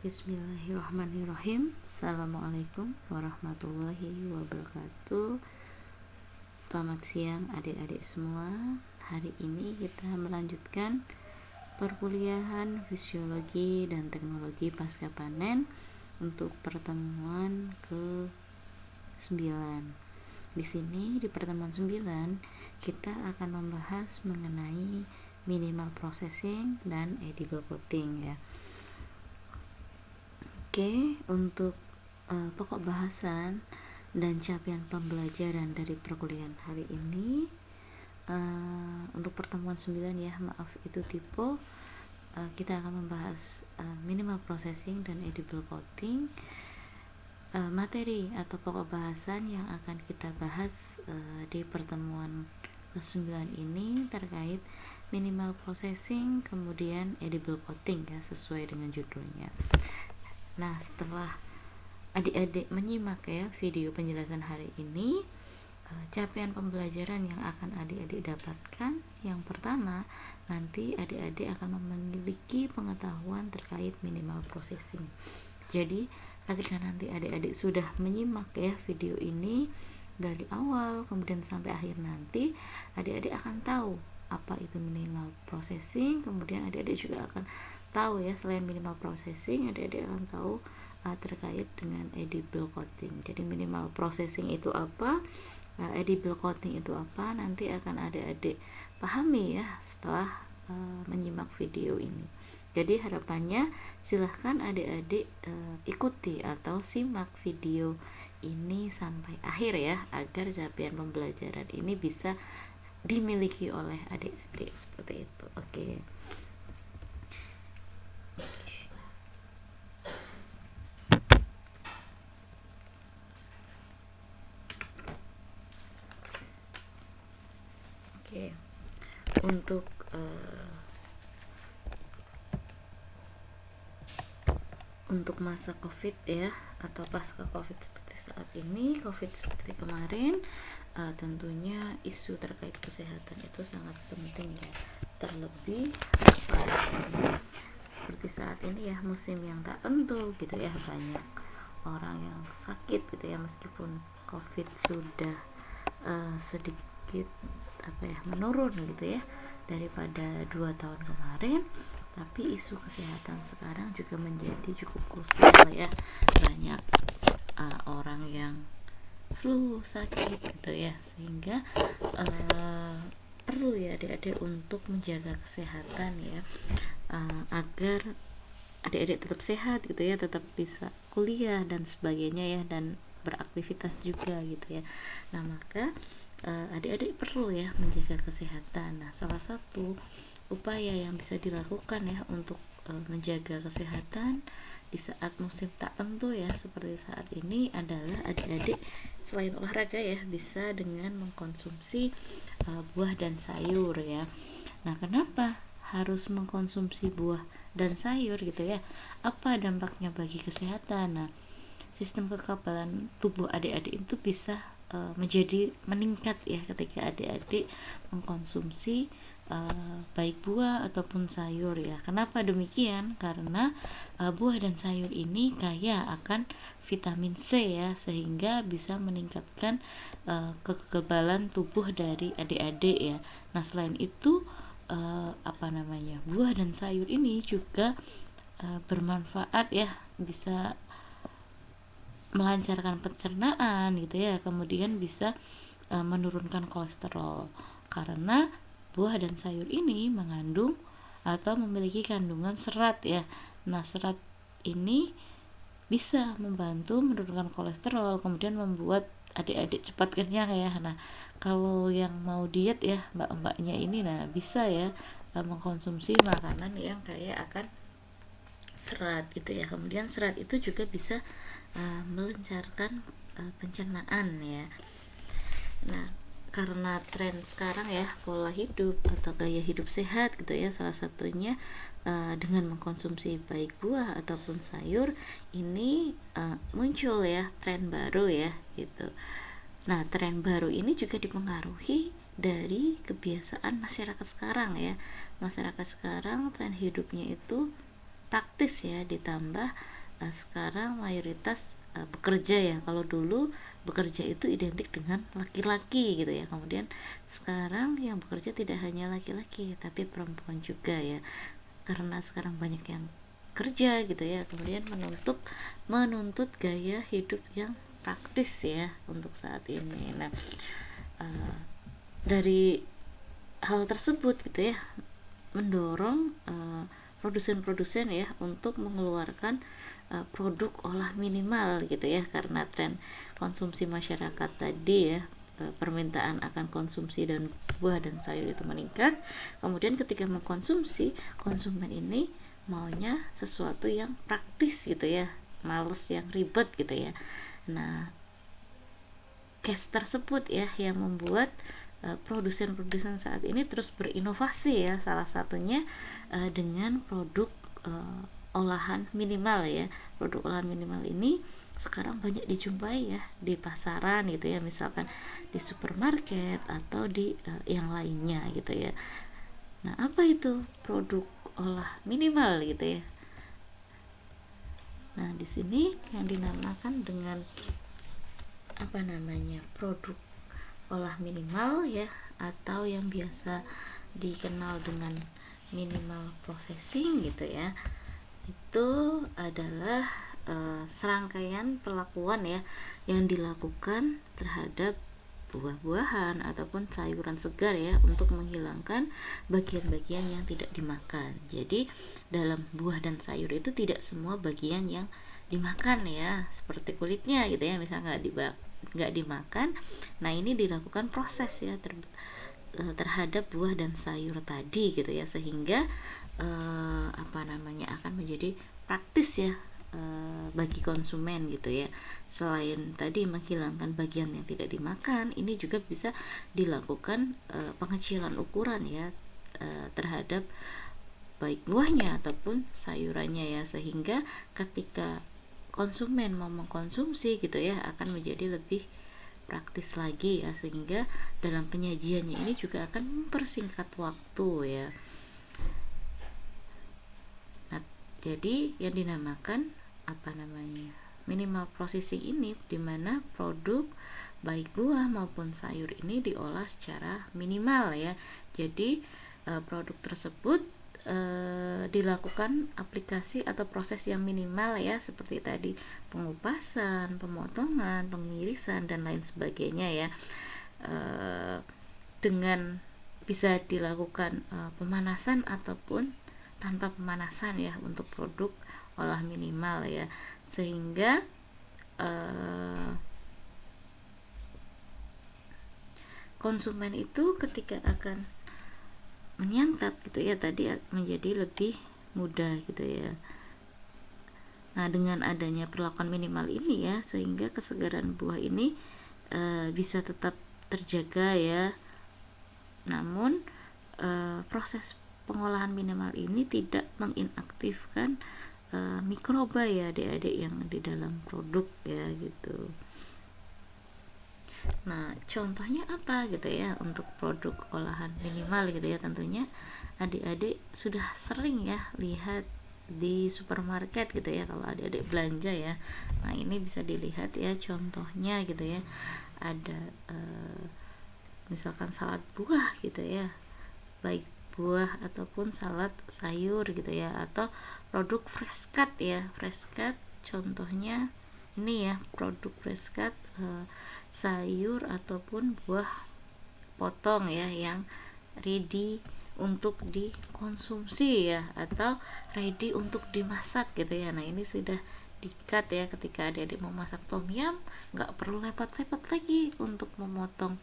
Bismillahirrahmanirrahim. Assalamualaikum warahmatullahi wabarakatuh. Selamat siang adik-adik semua. Hari ini kita melanjutkan perkuliahan fisiologi dan teknologi pasca panen untuk pertemuan ke-9. Di sini di pertemuan 9 kita akan membahas mengenai minimal processing dan edible coating ya. Oke, untuk pokok bahasan dan capaian pembelajaran dari perkuliahan hari ini, untuk pertemuan 9 ya, maaf itu typo, kita akan membahas minimal processing dan edible coating. Materi atau pokok bahasan yang akan kita bahas di pertemuan ke-9 ini terkait minimal processing kemudian edible coating ya, sesuai dengan judulnya. Nah, setelah adik-adik menyimak ya video penjelasan hari ini, capaian pembelajaran yang akan adik-adik dapatkan, yang pertama, nanti adik-adik akan memiliki pengetahuan terkait minimal processing. Jadi, ketika nanti adik-adik sudah menyimak ya video ini dari awal kemudian sampai akhir nanti, adik-adik akan tahu apa itu minimal processing. Kemudian adik-adik juga akan tahu ya, selain minimal processing, adik-adik akan tahu terkait dengan edible coating. Jadi minimal processing itu apa, edible coating itu apa, nanti akan adik-adik pahami ya setelah menyimak video ini. Jadi harapannya silahkan adik-adik ikuti atau simak video ini sampai akhir ya, agar capaian pembelajaran ini bisa dimiliki oleh adik-adik seperti itu. Oke. Oke. Untuk masa COVID ya, atau pasca COVID seperti saat ini, COVID seperti kemarin, tentunya isu terkait kesehatan itu sangat penting ya. Terlebih seperti saat ini ya, musim yang tak tentu gitu ya, banyak orang yang sakit gitu ya, meskipun COVID sudah sedikit menurun gitu ya daripada 2 tahun kemarin, tapi isu kesehatan sekarang juga menjadi cukup krusial ya. Banyak orang yang flu, sakit gitu ya, sehingga perlu ya adik-adik untuk menjaga kesehatan ya, agar adik-adik tetap sehat gitu ya, tetap bisa kuliah dan sebagainya ya, dan beraktivitas juga gitu ya. Nah, maka adik-adik perlu ya menjaga kesehatan. Nah, salah satu upaya yang bisa dilakukan ya untuk menjaga kesehatan di saat musim tak tentu ya seperti saat ini adalah adik-adik selain olahraga ya, bisa dengan mengkonsumsi buah dan sayur ya. Nah, kenapa harus mengkonsumsi buah dan sayur gitu ya? Apa dampaknya bagi kesehatan? Nah, sistem kekebalan tubuh adik-adik itu bisa menjadi meningkat ya ketika adik-adik mengkonsumsi baik buah ataupun sayur ya. Kenapa demikian? Karena buah dan sayur ini kaya akan vitamin C ya, sehingga bisa meningkatkan kekebalan tubuh dari adik-adik ya. Nah, selain itu buah dan sayur ini juga bermanfaat ya, bisa melancarkan pencernaan gitu ya, kemudian bisa menurunkan kolesterol, karena buah dan sayur ini mengandung atau memiliki kandungan serat ya. Nah, serat ini bisa membantu menurunkan kolesterol, kemudian membuat adik-adik cepat kenyang ya. Nah, kalau yang mau diet ya, mbak-mbaknya ini, nah bisa ya mengkonsumsi makanan yang kaya akan serat gitu ya. Kemudian serat itu juga bisa melancarkan pencernaan ya. Nah, karena tren sekarang ya, pola hidup atau gaya hidup sehat gitu ya, salah satunya dengan mengkonsumsi baik buah ataupun sayur ini muncul ya tren baru ya gitu. Nah, tren baru ini juga dipengaruhi dari kebiasaan masyarakat sekarang ya. Masyarakat sekarang tren hidupnya itu praktis ya, ditambah sekarang mayoritas bekerja ya. Kalau dulu bekerja itu identik dengan laki-laki gitu ya, kemudian sekarang yang bekerja tidak hanya laki-laki tapi perempuan juga ya, karena sekarang banyak yang kerja gitu ya, kemudian menuntut gaya hidup yang praktis ya untuk saat ini. Nah, dari hal tersebut gitu ya, mendorong produsen-produsen ya untuk mengeluarkan produk olah minimal gitu ya, karena tren konsumsi masyarakat tadi ya, permintaan akan konsumsi dan buah dan sayur itu meningkat. Kemudian ketika mengkonsumsi, konsumen ini maunya sesuatu yang praktis gitu ya, males yang ribet gitu ya. Nah, case tersebut ya yang membuat produsen-produsen saat ini terus berinovasi ya, salah satunya dengan produk olahan minimal ya. Produk olahan minimal ini sekarang banyak dijumpai ya di pasaran gitu ya, misalkan di supermarket atau di yang lainnya gitu ya. Nah, apa itu produk olah minimal gitu ya? Nah, di sini yang dinamakan dengan apa namanya, produk olah minimal ya, atau yang biasa dikenal dengan minimal processing gitu ya, itu adalah serangkaian perlakuan ya yang dilakukan terhadap buah-buahan ataupun sayuran segar ya untuk menghilangkan bagian-bagian yang tidak dimakan. Jadi dalam buah dan sayur itu tidak semua bagian yang dimakan ya, seperti kulitnya gitu ya, misalnya nggak dimakan. Nah, ini dilakukan proses ya terhadap buah dan sayur tadi gitu ya, sehingga akan menjadi praktis ya bagi konsumen gitu ya. Selain tadi menghilangkan bagian yang tidak dimakan, ini juga bisa dilakukan pengecilan ukuran ya terhadap baik buahnya ataupun sayurannya ya, sehingga ketika konsumen mau mengkonsumsi gitu ya akan menjadi lebih praktis lagi ya, sehingga dalam penyajiannya ini juga akan mempersingkat waktu ya. Nah, jadi yang dinamakan minimal processing ini, dimana produk baik buah maupun sayur ini diolah secara minimal ya. Jadi produk tersebut dilakukan aplikasi atau proses yang minimal ya, seperti tadi pengupasan, pemotongan, pengirisan dan lain sebagainya ya, dengan bisa dilakukan pemanasan ataupun tanpa pemanasan ya untuk produk olah minimal ya, sehingga konsumen itu ketika akan menyantap gitu ya tadi menjadi lebih mudah gitu ya. Nah, dengan adanya perlakuan minimal ini ya, sehingga kesegaran buah ini bisa tetap terjaga ya. Namun proses pengolahan minimal ini tidak menginaktifkan mikroba ya adik-adik yang di dalam produk ya gitu. Nah, contohnya apa gitu ya untuk produk olahan minimal gitu ya, tentunya adik-adik sudah sering ya lihat di supermarket gitu ya kalau adik-adik belanja ya. Nah, ini bisa dilihat ya contohnya gitu ya, ada misalkan salad buah gitu ya, baik buah ataupun salad sayur gitu ya, atau produk fresh cut ya. Fresh cut contohnya ini ya, produk fresh cut sayur ataupun buah potong ya yang ready untuk dikonsumsi ya, atau ready untuk dimasak gitu ya. Nah, ini sudah di-cut ya, ketika adik-adik mau masak tom yum nggak perlu repot-repot lagi untuk memotong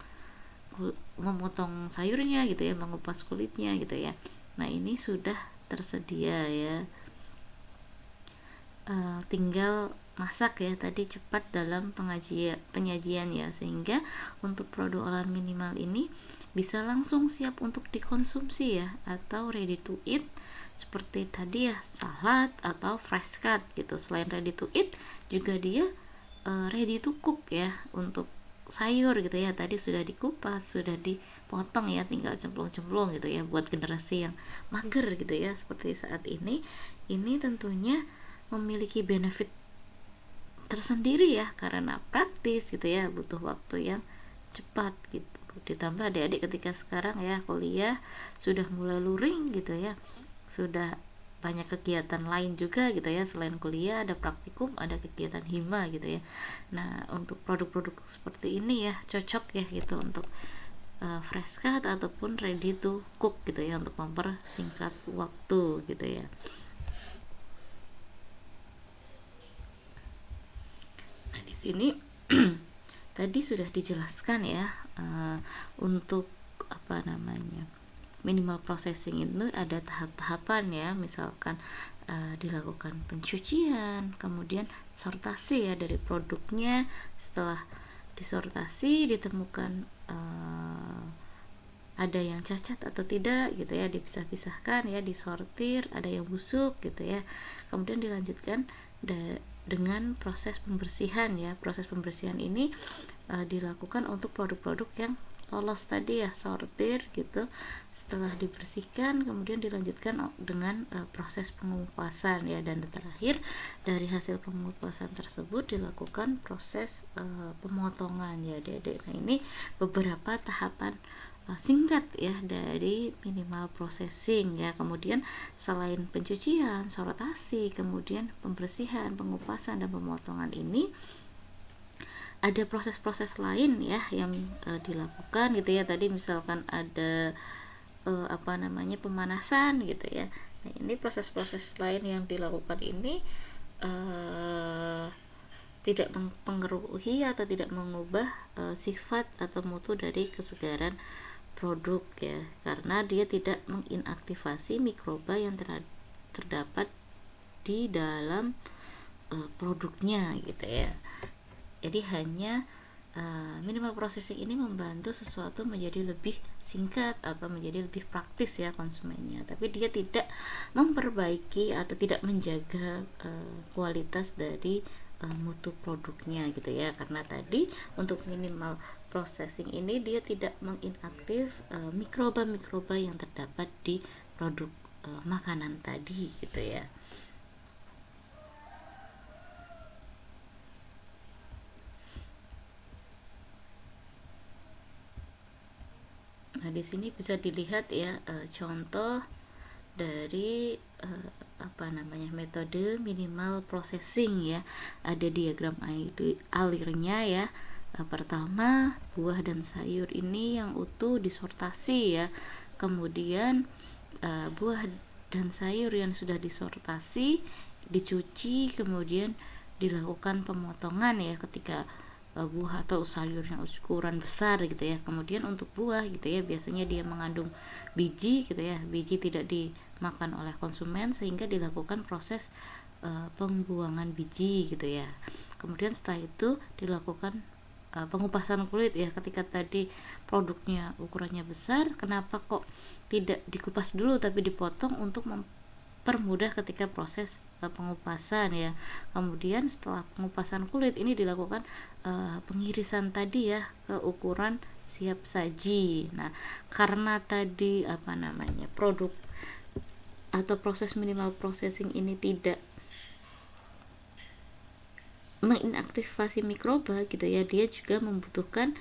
sayurnya gitu ya, mengupas kulitnya gitu ya. Nah, ini sudah tersedia ya, tinggal masak ya tadi, cepat dalam penyajian ya, sehingga untuk produk olahan minimal ini bisa langsung siap untuk dikonsumsi ya, atau ready to eat seperti tadi ya, salad atau fresh cut gitu. Selain ready to eat juga dia ready to cook ya, untuk sayur gitu ya, tadi sudah dikupas, sudah dipotong ya, tinggal cemplung-cemplung gitu ya, buat generasi yang mager gitu ya seperti saat ini tentunya memiliki benefit tersendiri ya, karena praktis gitu ya, butuh waktu yang cepat gitu. Ditambah adik-adik ketika sekarang ya kuliah sudah mulai luring gitu ya, sudah banyak kegiatan lain juga gitu ya, selain kuliah ada praktikum, ada kegiatan hima gitu ya. Nah untuk produk-produk seperti ini ya cocok ya gitu untuk fresh cut ataupun ready to cook gitu ya, untuk mempersingkat waktu gitu ya. Nah di sini tadi sudah dijelaskan ya, untuk apa namanya, minimal processing itu ada tahap-tahapan ya, misalkan dilakukan pencucian, kemudian sortasi ya dari produknya. Setelah disortasi ditemukan ada yang cacat atau tidak gitu ya, dipisah-pisahkan ya, disortir, ada yang busuk gitu ya, kemudian dilanjutkan dengan proses pembersihan ya. Proses pembersihan ini dilakukan untuk produk-produk yang lolos tadi ya, sortir gitu. Setelah dibersihkan kemudian dilanjutkan dengan proses pengupasan ya, dan terakhir dari hasil pengupasan tersebut dilakukan proses pemotongan ya Dek. Nah ini beberapa tahapan singkat ya dari minimal processing ya. Kemudian selain pencucian, sortasi, kemudian pembersihan, pengupasan dan pemotongan ini ada proses-proses lain ya yang dilakukan gitu ya. Tadi misalkan ada pemanasan gitu ya. Nah ini proses-proses lain yang dilakukan ini tidak mempengaruhi atau tidak mengubah sifat atau mutu dari kesegaran produk ya, karena dia tidak menginaktivasi mikroba yang terdapat di dalam produknya gitu ya. Jadi hanya minimal processing ini membantu sesuatu menjadi lebih singkat atau menjadi lebih praktis ya konsumennya, tapi dia tidak memperbaiki atau tidak menjaga kualitas dari mutu produknya gitu ya, karena tadi untuk minimal processing ini dia tidak menginaktif mikroba-mikroba yang terdapat di produk makanan tadi gitu ya. Nah di sini bisa dilihat ya contoh dari metode minimal processing ya. Ada diagram alirnya ya. Pertama, buah dan sayur ini yang utuh disortasi ya. Kemudian buah dan sayur yang sudah disortasi dicuci, kemudian dilakukan pemotongan ya ketika buah atau sayur yang ukuran besar gitu ya. Kemudian untuk buah gitu ya, biasanya dia mengandung biji gitu ya, biji tidak dimakan oleh konsumen sehingga dilakukan proses pembuangan biji gitu ya. Kemudian setelah itu dilakukan pengupasan kulit ya. Ketika tadi produknya ukurannya besar, kenapa kok tidak dikupas dulu tapi dipotong untuk mempermudah ketika proses pengupasan ya. Kemudian setelah pengupasan kulit ini dilakukan pengirisan tadi ya ke ukuran siap saji. Nah karena tadi produk atau proses minimal processing ini tidak menginaktivasi mikroba gitu ya, dia juga membutuhkan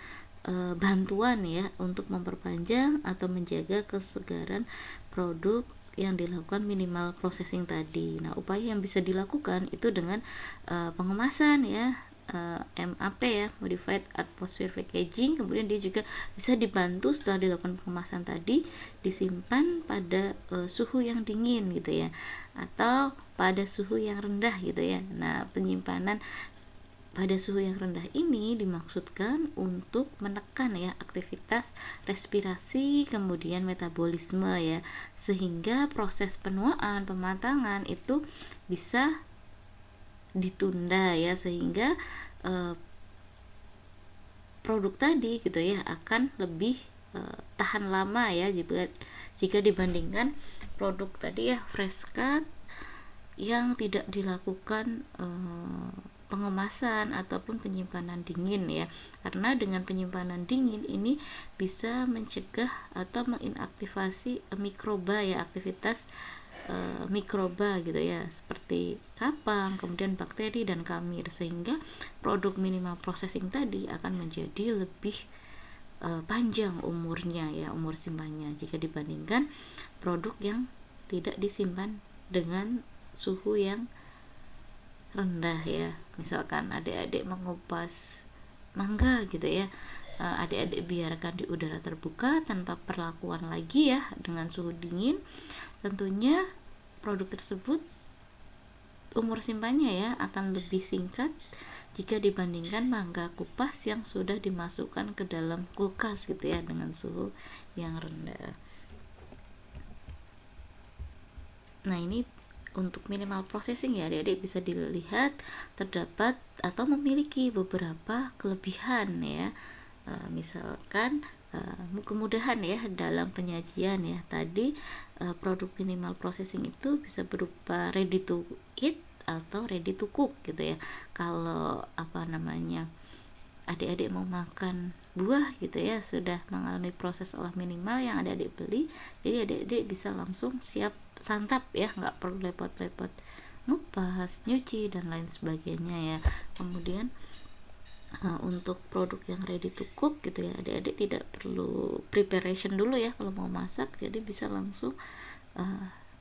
bantuan ya untuk memperpanjang atau menjaga kesegaran produk yang dilakukan minimal processing tadi. Nah upaya yang bisa dilakukan itu dengan pengemasan ya, MAP ya, modified atmosphere packaging. Kemudian dia juga bisa dibantu setelah dilakukan pengemasan tadi disimpan pada suhu yang dingin gitu ya, atau pada suhu yang rendah gitu ya. Nah penyimpanan pada suhu yang rendah ini dimaksudkan untuk menekan ya aktivitas respirasi kemudian metabolisme ya, sehingga proses penuaan pematangan itu bisa ditunda ya, sehingga produk tadi gitu ya akan lebih tahan lama ya jika dibandingkan produk tadi ya fresh cut yang tidak dilakukan pengemasan ataupun penyimpanan dingin ya, karena dengan penyimpanan dingin ini bisa mencegah atau menginaktivasi mikroba ya, aktivitas mikroba gitu ya, seperti kapang, kemudian bakteri dan kamir, sehingga produk minimal processing tadi akan menjadi lebih panjang umurnya ya, umur simpannya, jika dibandingkan produk yang tidak disimpan dengan suhu yang rendah ya. Misalkan adik-adik mengupas mangga gitu ya, adik-adik biarkan di udara terbuka tanpa perlakuan lagi ya dengan suhu dingin, tentunya produk tersebut umur simpannya ya akan lebih singkat jika dibandingkan mangga kupas yang sudah dimasukkan ke dalam kulkas gitu ya dengan suhu yang rendah. Nah, ini untuk minimal processing ya, adik-adik bisa dilihat terdapat atau memiliki beberapa kelebihan ya. Misalkan kemudahan ya dalam penyajian ya. Tadi produk minimal processing itu bisa berupa ready to eat atau ready to cook gitu ya. Kalau adik-adik mau makan buah gitu ya, sudah mengalami proses olah minimal yang adik-adik beli, jadi adik-adik bisa langsung siap santap ya, nggak perlu repot-repot ngupas, nyuci dan lain sebagainya ya. Kemudian untuk produk yang ready to cook gitu ya, adik-adik tidak perlu preparation dulu ya kalau mau masak, jadi bisa langsung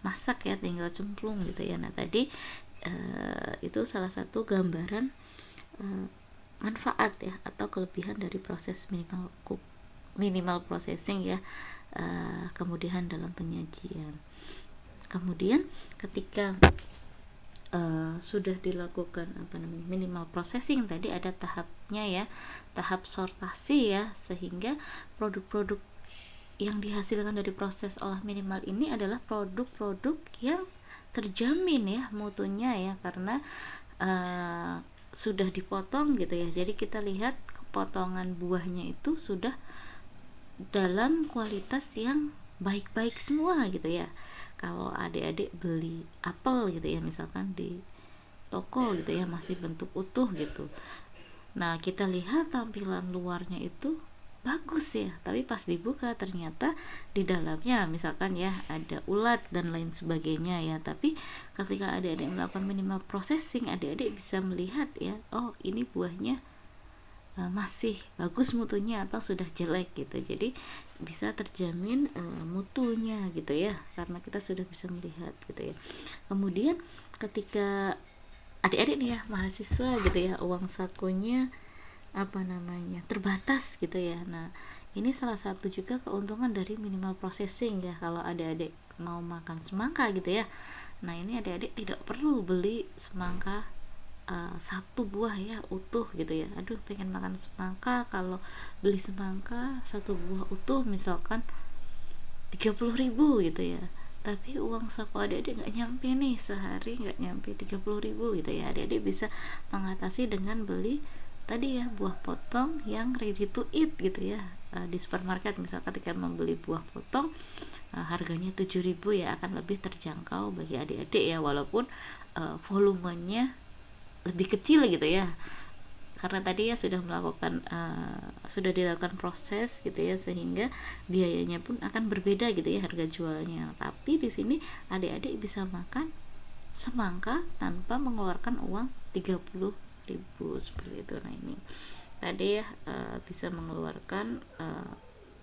masak ya, tinggal cemplung gitu ya. Nah tadi itu salah satu gambaran manfaat ya atau kelebihan dari proses minimal processing ya, kemudian dalam penyajian. Kemudian ketika sudah dilakukan minimal processing, tadi ada tahapnya ya, tahap sortasi ya, sehingga produk-produk yang dihasilkan dari proses olah minimal ini adalah produk-produk yang terjamin ya mutunya ya, karena sudah dipotong gitu ya. Jadi kita lihat potongan buahnya itu sudah dalam kualitas yang baik-baik semua gitu ya. Kalau adik-adik beli apel gitu ya, misalkan di toko gitu ya, masih bentuk utuh gitu, nah kita lihat tampilan luarnya itu bagus ya, tapi pas dibuka ternyata di dalamnya misalkan ya ada ulat dan lain sebagainya ya. Tapi ketika adik-adik melakukan minimal processing, adik-adik bisa melihat ya, oh ini buahnya masih bagus mutunya atau sudah jelek gitu. Jadi bisa terjamin mutunya gitu ya, karena kita sudah bisa melihat gitu ya. Kemudian ketika adik-adik nih ya, mahasiswa gitu ya, uang sakunya terbatas gitu ya. Nah ini salah satu juga keuntungan dari minimal processing ya, kalau adik-adik mau makan semangka gitu ya. Nah ini adik-adik tidak perlu beli semangka satu buah ya utuh gitu ya. Aduh pengen makan semangka, kalau beli semangka satu buah utuh misalkan 30.000 gitu ya, tapi uang saku adik-adik nggak nyampe nih, sehari nggak nyampe 30.000 gitu ya. Adik-adik bisa mengatasi dengan beli tadi ya buah potong yang ready to eat gitu ya, di supermarket. Misal ketika membeli buah potong harganya 7.000 ya, akan lebih terjangkau bagi adik-adik ya, walaupun volumenya lebih kecil gitu ya, karena tadi ya sudah dilakukan proses gitu ya, sehingga biayanya pun akan berbeda gitu ya harga jualnya. Tapi di sini adik-adik bisa makan semangka tanpa mengeluarkan uang 30.000 seperti itu. Nah ini tadi ya bisa mengeluarkan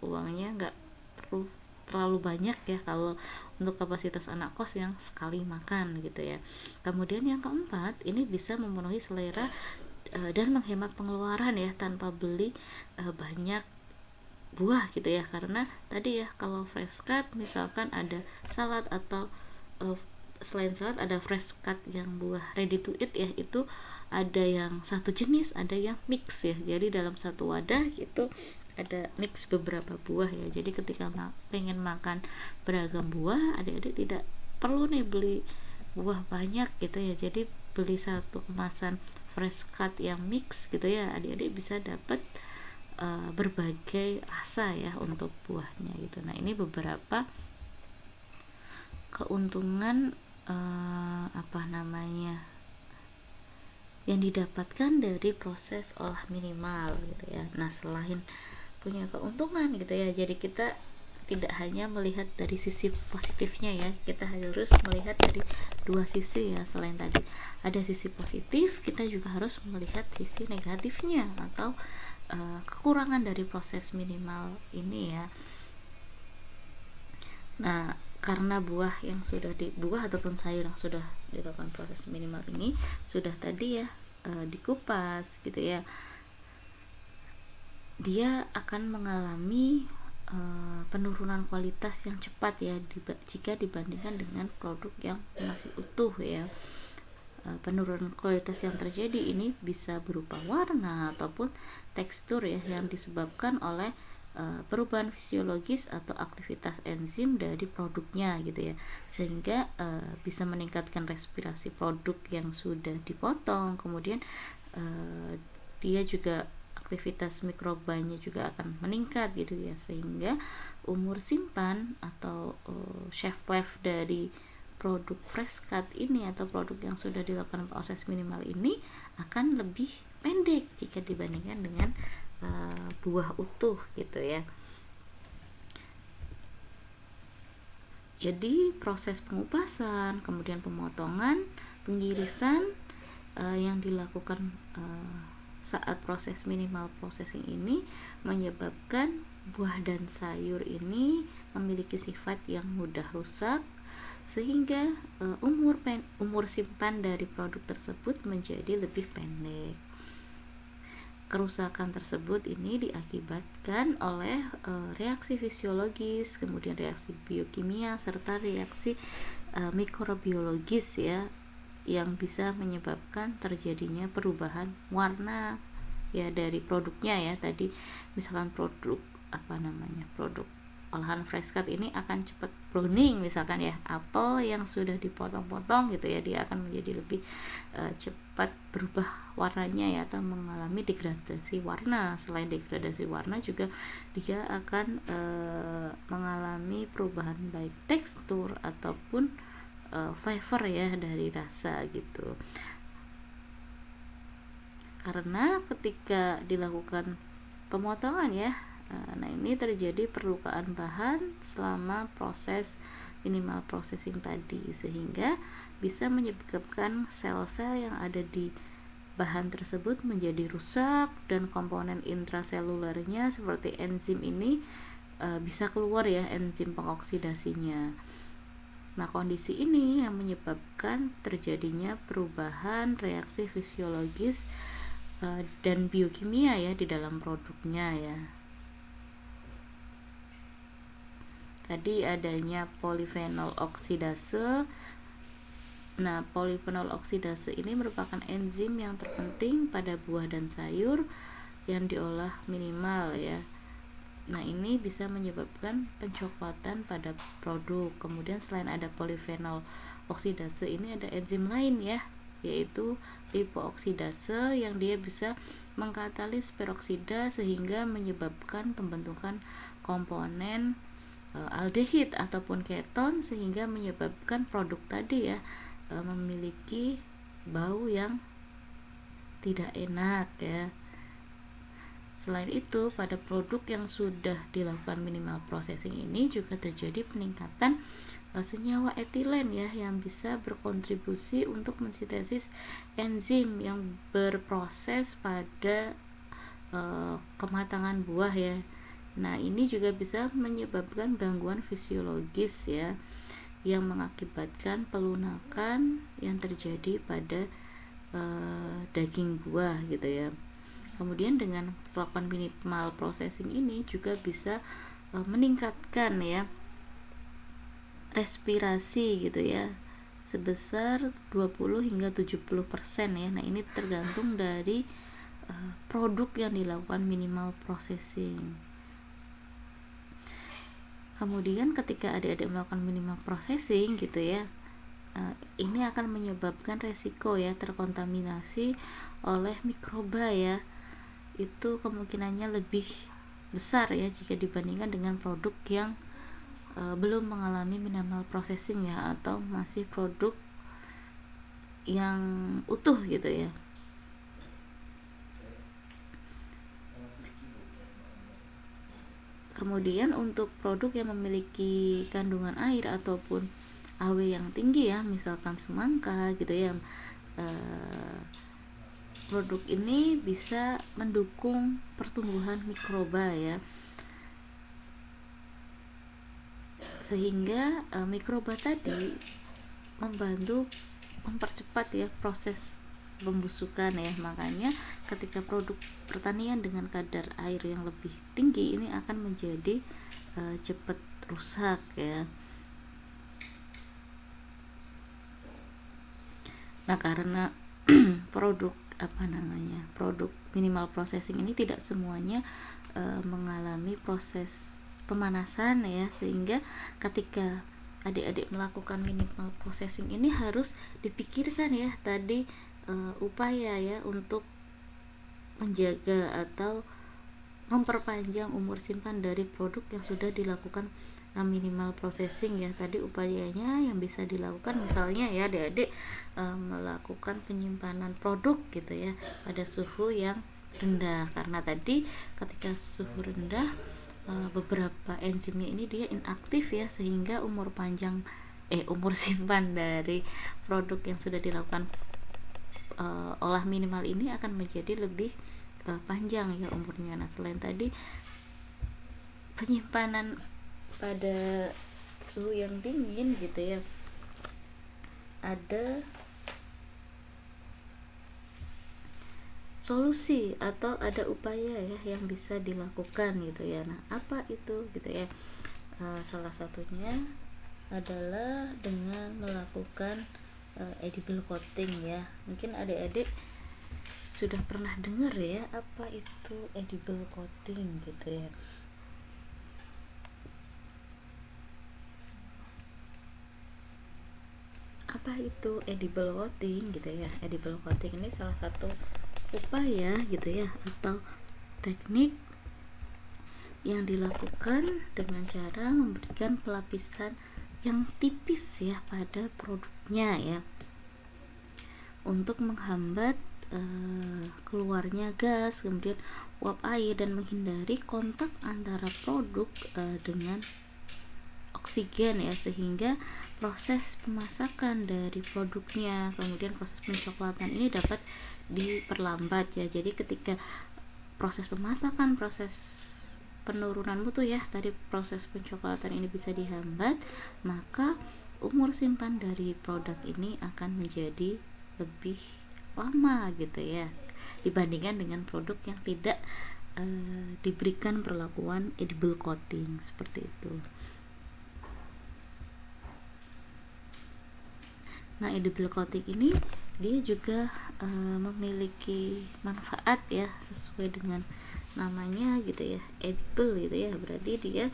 uangnya nggak perlu terlalu banyak ya kalau untuk kapasitas anak kos yang sekali makan gitu ya. Kemudian yang keempat, ini bisa memenuhi selera dan menghemat pengeluaran ya, tanpa beli banyak buah gitu ya. Karena tadi ya kalau fresh cut misalkan ada salad atau selain salad ada fresh cut yang buah ready to eat ya, itu ada yang satu jenis, ada yang mix ya. Jadi dalam satu wadah itu ada mix beberapa buah ya. Jadi ketika pengen makan beragam buah, adik-adik tidak perlu nih beli buah banyak gitu ya. Jadi beli satu kemasan fresh cut yang mix gitu ya, adik-adik bisa dapat berbagai rasa ya untuk buahnya gitu. Nah ini beberapa keuntungan yang didapatkan dari proses olah minimal gitu ya. Nah, selain punya keuntungan gitu ya, jadi kita tidak hanya melihat dari sisi positifnya ya, kita harus melihat dari dua sisi ya. Selain tadi ada sisi positif, kita juga harus melihat sisi negatifnya atau kekurangan dari proses minimal ini ya. Nah, karena buah ataupun sayur yang sudah dilakukan proses minimal ini sudah tadi ya dikupas gitu ya, dia akan mengalami penurunan kualitas yang cepat ya jika dibandingkan dengan produk yang masih utuh ya. Penurunan kualitas yang terjadi ini bisa berupa warna ataupun tekstur ya, yang disebabkan oleh perubahan fisiologis atau aktivitas enzim dari produknya gitu ya, sehingga bisa meningkatkan respirasi produk yang sudah dipotong. Kemudian dia juga aktivitas mikrobanya juga akan meningkat gitu ya, sehingga umur simpan atau shelf life dari produk fresh cut ini atau produk yang sudah dilakukan proses minimal ini akan lebih pendek jika dibandingkan dengan buah utuh gitu ya. Jadi proses pengupasan, kemudian pemotongan, pengirisan yang dilakukan saat proses minimal processing ini menyebabkan buah dan sayur ini memiliki sifat yang mudah rusak, sehingga umur simpan dari produk tersebut menjadi lebih pendek. Kerusakan tersebut ini diakibatkan oleh reaksi fisiologis, kemudian reaksi biokimia serta reaksi mikrobiologis ya, yang bisa menyebabkan terjadinya perubahan warna ya dari produknya ya. Tadi misalkan produk olahan fresh cut ini akan cepat browning misalkan ya, apel yang sudah dipotong-potong gitu ya, dia akan menjadi lebih cepat berubah warnanya ya, atau mengalami degradasi warna. Selain degradasi warna juga dia akan mengalami perubahan baik tekstur ataupun flavor ya dari rasa gitu. Karena ketika dilakukan pemotongan ya, nah ini terjadi perlukaan bahan selama proses minimal processing tadi, sehingga bisa menyebabkan sel-sel yang ada di bahan tersebut menjadi rusak dan komponen intraselulernya seperti enzim ini bisa keluar ya, enzim pengoksidasinya. Nah, kondisi ini yang menyebabkan terjadinya perubahan reaksi fisiologis dan biokimia ya di dalam produknya ya. Tadi adanya polifenol oksidase. Nah, polifenol oksidase ini merupakan enzim yang terpenting pada buah dan sayur yang diolah minimal ya. Nah, ini bisa menyebabkan pencoklatan pada produk. Kemudian selain ada polifenol oksidase, ini ada enzim lain ya, yaitu lipooksidase, yang dia bisa mengkatalis peroksida sehingga menyebabkan pembentukan komponen aldehid ataupun keton, sehingga menyebabkan produk tadi ya memiliki bau yang tidak enak ya. Selain itu, pada produk yang sudah dilakukan minimal processing ini juga terjadi peningkatan senyawa etilen ya, yang bisa berkontribusi untuk mensintesis enzim yang berproses pada kematangan buah ya. Nah, ini juga bisa menyebabkan gangguan fisiologis ya, yang mengakibatkan pelunakan yang terjadi pada daging buah gitu ya. Kemudian dengan melakukan minimal processing ini juga bisa meningkatkan ya respirasi gitu ya, sebesar 20 hingga 70% ya. Nah, ini tergantung dari produk yang dilakukan minimal processing. Kemudian ketika adik-adik melakukan minimal processing gitu ya, ini akan menyebabkan resiko ya terkontaminasi oleh mikroba ya. Itu kemungkinannya lebih besar ya jika dibandingkan dengan produk yang belum mengalami minimal processing ya, atau masih produk yang utuh gitu ya. Kemudian untuk produk yang memiliki kandungan air ataupun AW yang tinggi ya, misalkan semangka gitu ya, produk ini bisa mendukung pertumbuhan mikroba ya, sehingga mikroba tadi membantu mempercepat ya proses pembusukan ya. Makanya ketika produk pertanian dengan kadar air yang lebih tinggi ini akan menjadi cepat rusak ya. Nah, karena produk produk minimal processing ini tidak semuanya mengalami proses pemanasan ya, sehingga ketika adik-adik melakukan minimal processing ini harus dipikirkan ya tadi upaya ya untuk menjaga atau memperpanjang umur simpan dari produk yang sudah dilakukan minimal processing ya. Tadi upayanya yang bisa dilakukan misalnya ya adik-adik melakukan penyimpanan produk gitu ya pada suhu yang rendah, karena tadi ketika suhu rendah beberapa enzimnya ini dia inaktif ya, sehingga umur simpan dari produk yang sudah dilakukan olah minimal ini akan menjadi lebih panjang ya umurnya. Nah, selain tadi penyimpanan pada suhu yang dingin gitu ya, ada solusi atau ada upaya ya yang bisa dilakukan gitu ya. Nah, apa itu gitu ya? Salah satunya adalah dengan melakukan edible coating ya. Mungkin adik-adik sudah pernah dengar ya apa itu edible coating gitu ya. Apa itu edible coating gitu ya? Edible coating ini salah satu upaya gitu ya atau teknik yang dilakukan dengan cara memberikan pelapisan yang tipis ya pada produknya ya, untuk menghambat keluarnya gas, kemudian uap air, dan menghindari kontak antara produk dengan oksigen ya, sehingga proses pemasakan dari produknya, kemudian proses pencoklatan ini dapat diperlambat ya. Jadi ketika proses pemasakan, proses penurunan mutu ya tadi, proses pencoklatan ini bisa dihambat, maka umur simpan dari produk ini akan menjadi lebih lama gitu ya, dibandingkan dengan produk yang tidak diberikan perlakuan edible coating seperti itu. Nah, edible coating ini dia juga memiliki manfaat ya, sesuai dengan namanya gitu ya, edible gitu ya, berarti dia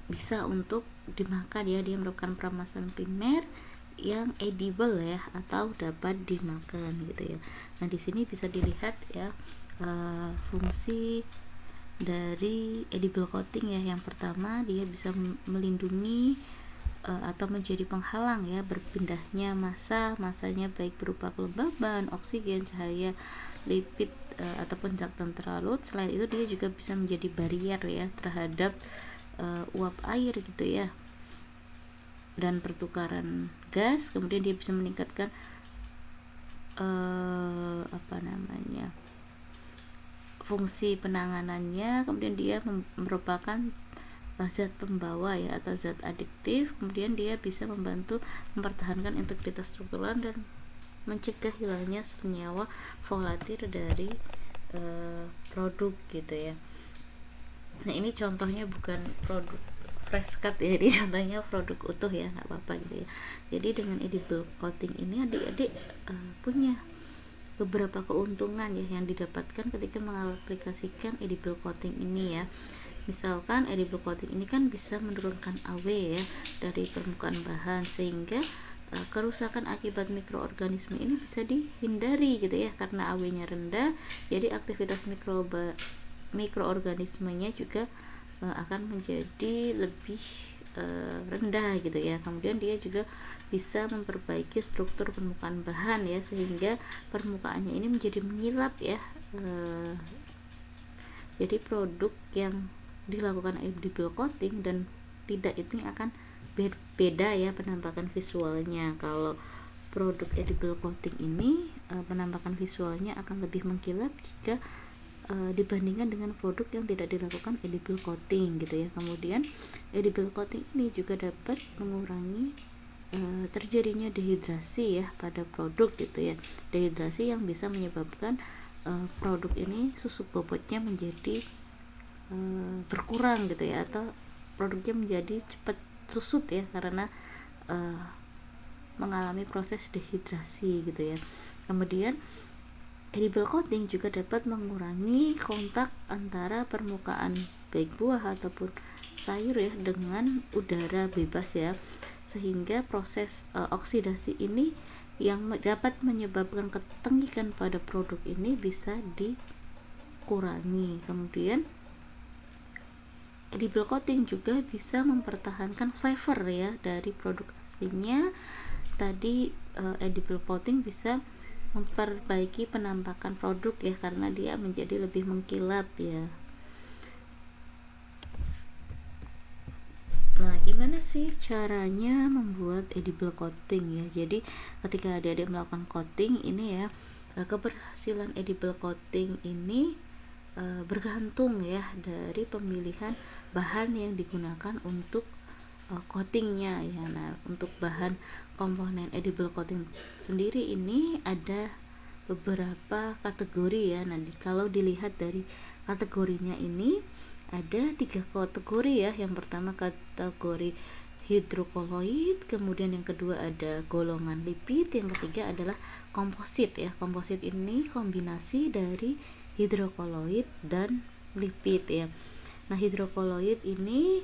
bisa untuk dimakan ya, dia merupakan permasalahan primer yang edible ya, atau dapat dimakan gitu ya. Nah, di sini bisa dilihat ya fungsi dari edible coating ya. Yang pertama, dia bisa melindungi atau menjadi penghalang ya berpindahnya masanya baik berupa kelembaban, oksigen, cahaya, lipid ataupun zat terlarut. Selain itu dia juga bisa menjadi barrier ya terhadap uap air gitu ya dan pertukaran gas. Kemudian dia bisa meningkatkan fungsi penanganannya. Kemudian dia merupakan zat pembawa ya atau zat adiktif. Kemudian dia bisa membantu mempertahankan integritas struktural dan mencegah hilangnya senyawa volatil dari produk gitu ya. Nah, ini contohnya bukan produk fresh cut ya, ini contohnya produk utuh ya, nggak apa-apa gitu ya. Jadi dengan edible coating ini adik-adik punya beberapa keuntungan ya yang didapatkan ketika mengaplikasikan edible coating ini ya. Misalkan edible coating ini kan bisa menurunkan AW ya dari permukaan bahan, sehingga kerusakan akibat mikroorganisme ini bisa dihindari gitu ya, karena AW-nya rendah. Jadi aktivitas mikroorganismenya juga akan menjadi lebih rendah gitu ya. Kemudian dia juga bisa memperbaiki struktur permukaan bahan ya, sehingga permukaannya ini menjadi menyilap ya Jadi produk yang dilakukan edible coating dan tidak ini akan beda ya penampakan visualnya. Kalau produk edible coating ini penampakan visualnya akan lebih mengkilap jika dibandingkan dengan produk yang tidak dilakukan edible coating gitu ya. Kemudian edible coating ini juga dapat mengurangi terjadinya dehidrasi ya pada produk gitu ya. Dehidrasi yang bisa menyebabkan produk ini susut bobotnya menjadi berkurang gitu ya, atau produknya menjadi cepat susut ya karena mengalami proses dehidrasi gitu ya. Kemudian edible coating juga dapat mengurangi kontak antara permukaan baik buah ataupun sayur ya dengan udara bebas ya, sehingga proses oksidasi ini yang dapat menyebabkan ketengikan pada produk ini bisa dikurangi. Kemudian edible coating juga bisa mempertahankan flavor ya dari produk aslinya. Tadi edible coating bisa memperbaiki penampakan produk ya karena dia menjadi lebih mengkilap ya. Nah, gimana sih caranya membuat edible coating ya? Jadi ketika adik-adik melakukan coating ini ya, keberhasilan edible coating ini bergantung ya dari pemilihan bahan yang digunakan untuk coatingnya ya. Nah, untuk bahan komponen edible coating sendiri ini ada beberapa kategori ya. Nah, kalau dilihat dari kategorinya ini ada 3 kategori ya. Yang pertama kategori hidrokoloid, kemudian yang kedua ada golongan lipid, yang ketiga adalah komposit ya. Komposit ini kombinasi dari hidrokoloid dan lipid ya. Nah, hidrokoloid ini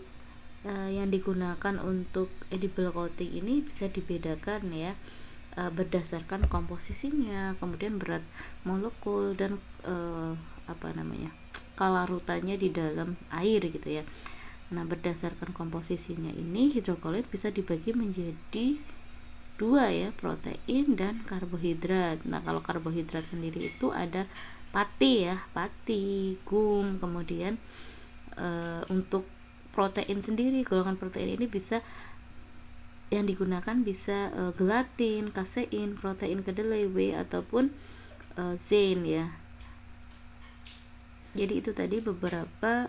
yang digunakan untuk edible coating ini bisa dibedakan ya berdasarkan komposisinya, kemudian berat molekul dan kalarutannya di dalam air gitu ya. Nah, berdasarkan komposisinya ini hidrokoloid bisa dibagi menjadi 2 ya, protein dan karbohidrat. Nah, kalau karbohidrat sendiri itu ada pati ya, pati, gum. Kemudian untuk protein sendiri, golongan protein ini bisa yang digunakan bisa gelatin, kasein, protein kedelai, whey ataupun zein ya. Jadi itu tadi beberapa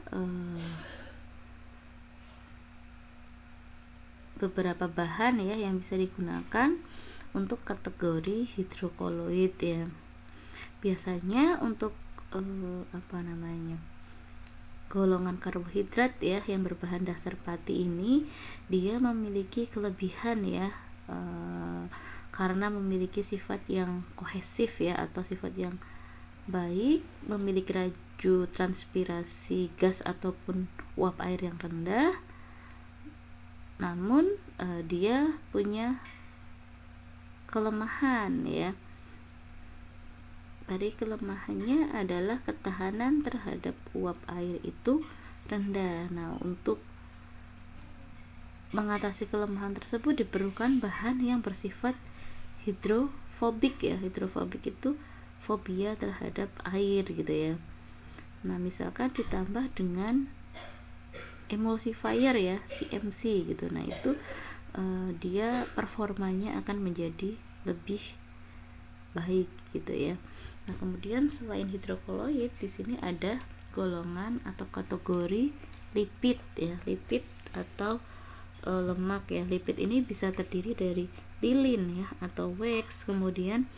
bahan ya yang bisa digunakan untuk kategori hidrokoloid ya. Biasanya untuk golongan karbohidrat ya yang berbahan dasar pati ini dia memiliki kelebihan ya karena memiliki sifat yang kohesif ya atau sifat yang baik, memiliki laju transpirasi gas ataupun uap air yang rendah. Namun dia punya kelemahan ya. Dari kelemahannya adalah ketahanan terhadap uap air itu rendah. Nah, untuk mengatasi kelemahan tersebut diperlukan bahan yang bersifat hidrofobik ya. Hidrofobik itu fobia terhadap air gitu ya. Nah, misalkan ditambah dengan emulsifier ya, CMC gitu. Nah, itu dia performanya akan menjadi lebih baik gitu ya. Nah, kemudian selain hidrokoloid di sini ada golongan atau kategori lipid ya, lipid atau lemak ya. Lipid ini bisa terdiri dari lilin ya atau wax, kemudian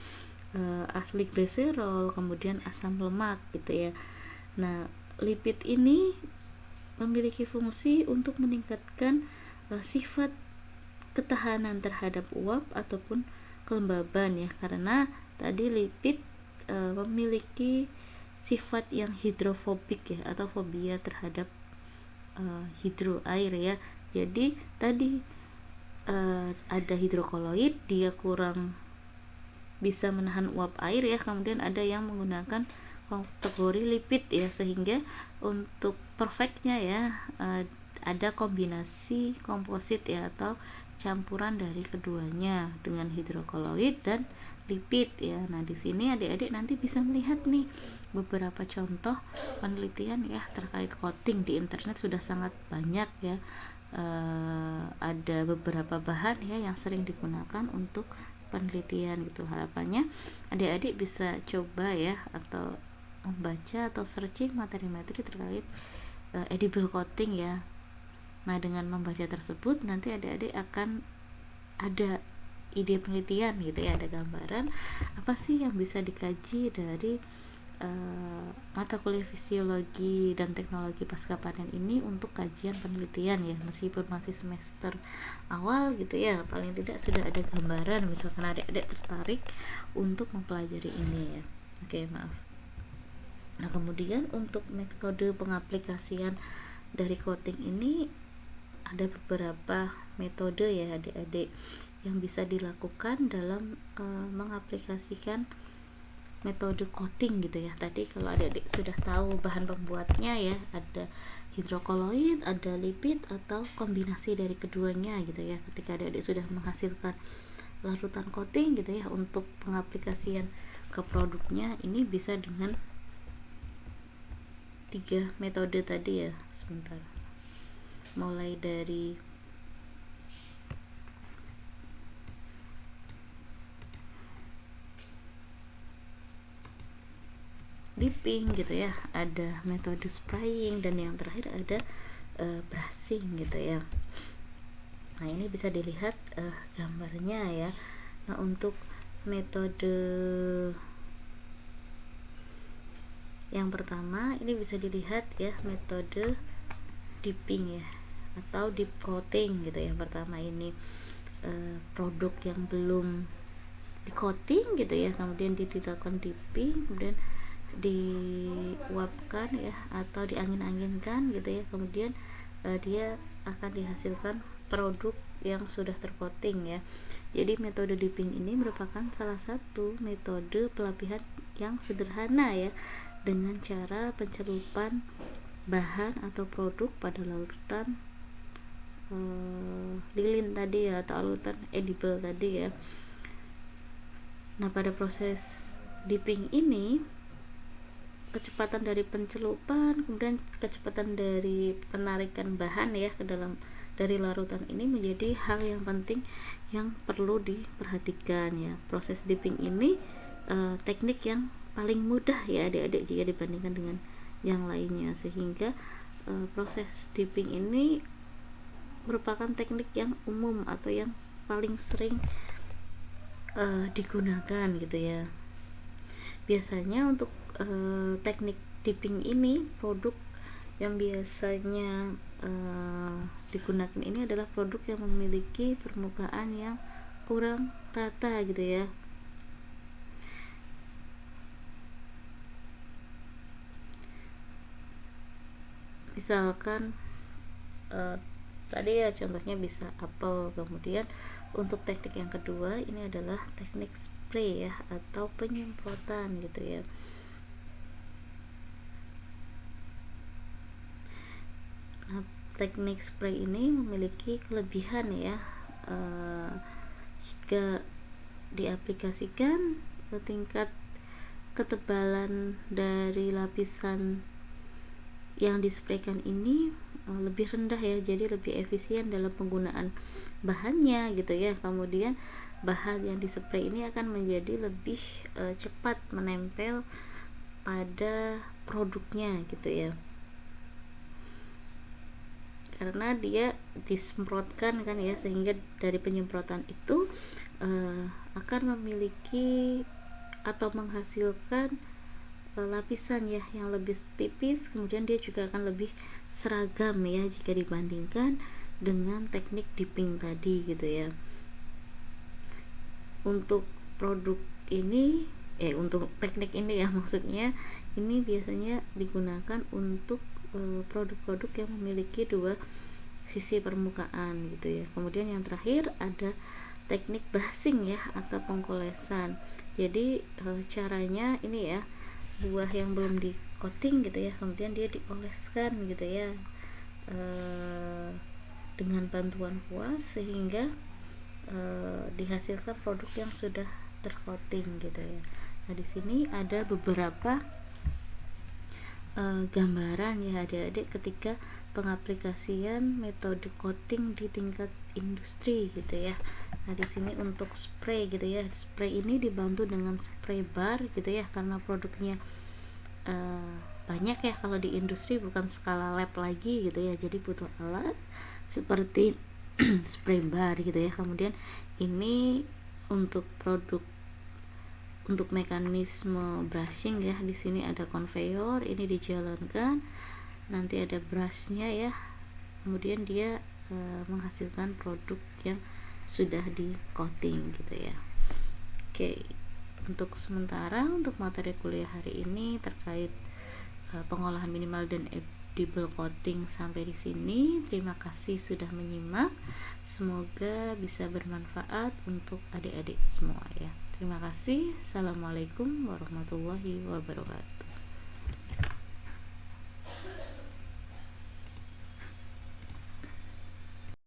asli glycerol, kemudian asam lemak gitu ya. Nah, lipid ini memiliki fungsi untuk meningkatkan sifat ketahanan terhadap uap ataupun kelembaban ya, karena tadi lipid memiliki sifat yang hidrofobik ya atau fobia terhadap hidro air ya. Jadi tadi ada hidrokoloid, dia kurang bisa menahan uap air ya. Kemudian ada yang menggunakan kategori lipid ya, sehingga untuk perfectnya ya ada kombinasi komposit ya atau campuran dari keduanya dengan hidrokoloid dan lipid ya. Nah, di sini adik-adik nanti bisa melihat nih beberapa contoh penelitian ya terkait coating di internet sudah sangat banyak ya. Ada beberapa bahan ya yang sering digunakan untuk penelitian gitu. Harapannya adik-adik bisa coba ya, atau membaca atau searching materi-materi terkait edible coating ya. Nah, dengan membaca tersebut nanti adik-adik akan ada ide penelitian gitu ya, ada gambaran apa sih yang bisa dikaji dari mata kuliah fisiologi dan teknologi pasca panen ini untuk kajian penelitian ya, meskipun masih semester awal gitu ya, paling tidak sudah ada gambaran misalkan adik-adik tertarik untuk mempelajari ini ya. Oke, maaf. Nah, kemudian untuk metode pengaplikasian dari coating ini ada beberapa metode ya adik-adik yang bisa dilakukan dalam mengaplikasikan metode coating gitu ya. Tadi kalau adik-adik sudah tahu bahan pembuatnya ya, ada hidrokoloid, ada lipid, atau kombinasi dari keduanya gitu ya. Ketika adik-adik sudah menghasilkan larutan coating gitu ya, untuk pengaplikasian ke produknya ini bisa dengan 3 metode tadi ya. Sebentar, mulai dari dipping gitu ya, ada metode spraying, dan yang terakhir ada brushing gitu ya. Nah, ini bisa dilihat gambarnya ya. Nah, untuk metode yang pertama ini bisa dilihat ya, metode dipping ya, atau dip coating gitu ya. Pertama ini produk yang belum di coating gitu ya, kemudian dilakukan dipping, kemudian diuapkan ya atau diangin-anginkan gitu ya, kemudian dia akan dihasilkan produk yang sudah tercoating ya. Jadi metode dipping ini merupakan salah satu metode pelapihan yang sederhana ya, dengan cara pencelupan bahan atau produk pada larutan lilin tadi ya, atau larutan edible tadi ya. Nah, pada proses dipping ini kecepatan dari pencelupan, kemudian kecepatan dari penarikan bahan ya ke dalam dari larutan ini menjadi hal yang penting yang perlu diperhatikan ya. Proses dipping ini teknik yang paling mudah ya adik-adik jika dibandingkan dengan yang lainnya, sehingga proses dipping ini merupakan teknik yang umum atau yang paling sering digunakan gitu ya. Biasanya untuk teknik dipping ini, produk yang biasanya digunakan ini adalah produk yang memiliki permukaan yang kurang rata gitu ya. Misalkan tadi ya contohnya bisa apel. Kemudian untuk teknik yang kedua ini adalah teknik spray ya, atau penyemprotan gitu ya. Nah, teknik spray ini memiliki kelebihan ya, jika diaplikasikan tingkat ketebalan dari lapisan yang dispraykan ini lebih rendah ya, jadi lebih efisien dalam penggunaan bahannya gitu ya. Kemudian bahan yang dispray ini akan menjadi lebih cepat menempel pada produknya gitu ya, karena dia disemprotkan kan ya, sehingga dari penyemprotan itu akan memiliki atau menghasilkan lapisan ya yang lebih tipis, kemudian dia juga akan lebih seragam ya jika dibandingkan dengan teknik dipping tadi gitu ya. Untuk produk ini untuk teknik ini ya, maksudnya ini biasanya digunakan untuk produk-produk yang memiliki dua sisi permukaan gitu ya. Kemudian yang terakhir ada teknik brushing ya, atau pengkolesan. Jadi caranya ini ya, buah yang belum di coating gitu ya, kemudian dia dioleskan gitu ya dengan bantuan kuas, sehingga dihasilkan produk yang sudah tercoating gitu ya. Nah, di sini ada beberapa gambaran ya adik-adik ketika pengaplikasian metode coating di tingkat industri gitu ya. Nah di sini untuk spray gitu ya, spray ini dibantu dengan spray bar gitu ya, karena produknya banyak ya kalau di industri, bukan skala lab lagi gitu ya, jadi butuh alat seperti spray bar gitu ya. Kemudian ini untuk produk, untuk mekanisme brushing ya, di sini ada conveyor, ini dijalankan, nanti ada brushnya ya, kemudian dia menghasilkan produk yang sudah di coating gitu ya. Oke, untuk sementara untuk materi kuliah hari ini terkait pengolahan minimal dan edible coating sampai di sini. Terima kasih sudah menyimak. Semoga bisa bermanfaat untuk adik-adik semua ya. Terima kasih. Assalamualaikum warahmatullahi wabarakatuh.